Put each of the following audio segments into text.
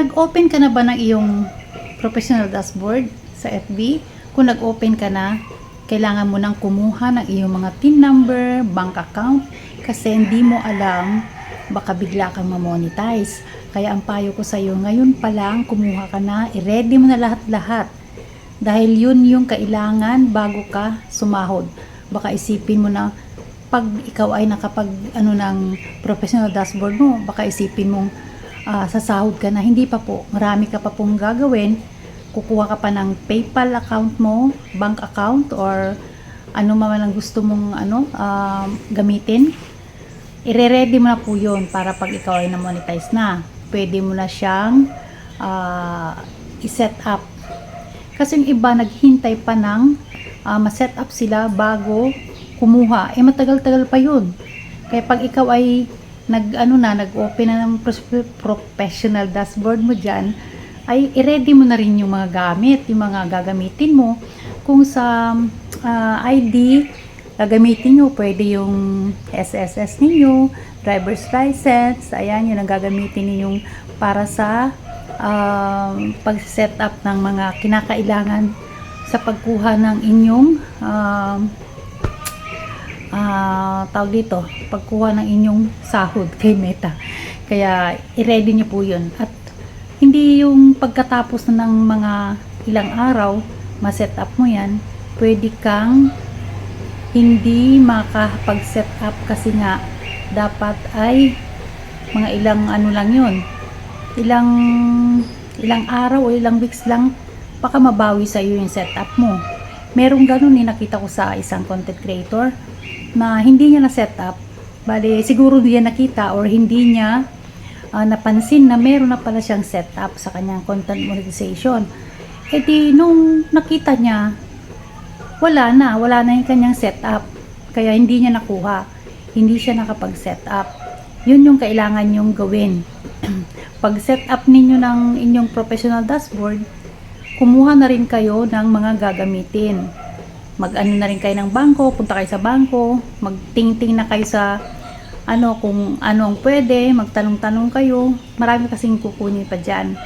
Nag-open ka na ba ng iyong professional dashboard sa FB? Kung nag-open ka na, kailangan mo nang kumuha ng iyong mga PIN number, bank account, kasi hindi mo alam, baka bigla kang ma-monetize. Kaya ang payo ko sa iyo, ngayon pa lang, kumuha ka na, i-ready mo na lahat-lahat. Dahil yun yung kailangan bago ka sumahod. Baka isipin mo na, pag ikaw ay nakapag ng professional dashboard mo, baka isipin mong sasahod ka na. Hindi pa po, marami ka pa pong gagawin. Kukuha ka pa ng PayPal account mo, bank account, or ano man ang gusto mong gamitin. I-ready mo na po yun para pag ikaw ay na-monetize na, pwede mo na siyang i-set up. Kasi yung iba naghintay pa ng ma-set up sila bago kumuha. Matagal-tagal pa yun. Kaya pag ikaw ay nag-open na ng professional dashboard mo dyan, ay i-ready mo na rin yung mga gamit, yung mga gagamitin mo. Kung sa ID, gagamitin nyo, pwede yung SSS ninyo, driver's license, ayan, yun ang gagamitin ninyong para sa pag-set up ng mga kinakailangan sa pagkuha ng inyong tawag dito, pagkuha ng inyong sahod kay Meta. Kaya i-ready nyo po yun. At hindi yung pagkatapos na ng mga ilang araw ma-set up mo yan, pwede kang hindi makapag-set up kasi nga dapat ay mga ilang lang yun, ilang araw o ilang weeks lang baka mabawi sa iyo yung setup mo. Merong ganun nakita ko sa isang content creator na hindi niya na setup, bali siguro hindi niya nakita or hindi niya napansin na meron na pala siyang setup sa kanyang content monetization. Di nung nakita niya, wala na yung kanyang setup, kaya hindi niya nakuha, hindi siya nakapag-setup. Yun yung kailangan nyong gawin. Pag setup ninyo ng inyong professional dashboard, kumuha na rin kayo ng mga gagamitin. Mag-ano na rin kayo ng bangko, punta kayo sa bangko, magtingting na kayo sa kung ano ang pwede, magtanong-tanong kayo. Marami kasing kukunin pa dyan.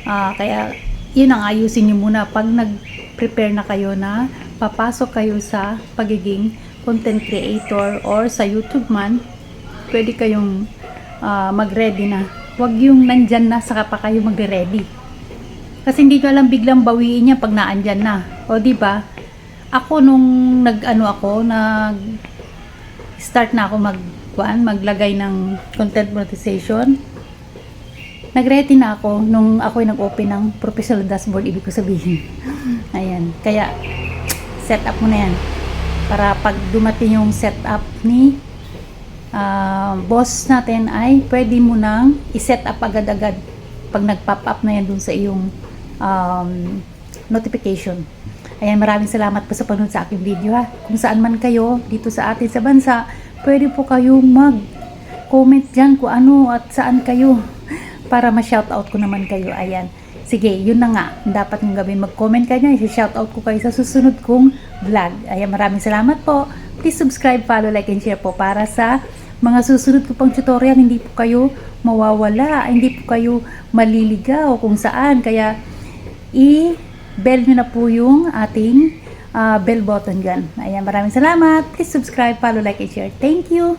Kaya yun ang ayusin nyo muna pag nag-prepare na kayo na papasok kayo sa pagiging content creator or sa YouTube man, pwede kayong mag-ready na. Huwag yung nandyan na saka pa kayo mag-ready. Kasi hindi ko alam biglang bawiin niya pag naandyan na. O diba? Ako nung start na ako maglagay ng content monetization, nag-ready na ako nung ako nag-open ng professional dashboard, ibig ko sabihin. Ayan. Kaya, set up mo na yan. Para pag dumating yung setup ni boss natin ay pwede mo nang i-set up agad-agad pag nag-pop up na yan dun sa iyong notification. Ayan, maraming salamat po sa panonood sa aking video ha. Kung saan man kayo dito sa atin sa bansa, pwede po kayong mag-comment dyan kung ano at saan kayo para ma-shoutout ko naman kayo. Ayan. Sige, yun na nga. Dapat nyo gawin. Mag-comment ka dyan. I-shoutout ko kayo sa susunod kong vlog. Ayan, maraming salamat po. Please subscribe, follow, like, and share po para sa mga susunod ko pang tutorial. Hindi po kayo mawawala. Hindi po kayo maliligaw kung saan. Kaya, bell nyo na po yung ating bell button dyan. Ayan, maraming salamat. Please subscribe, follow, like, and share. Thank you.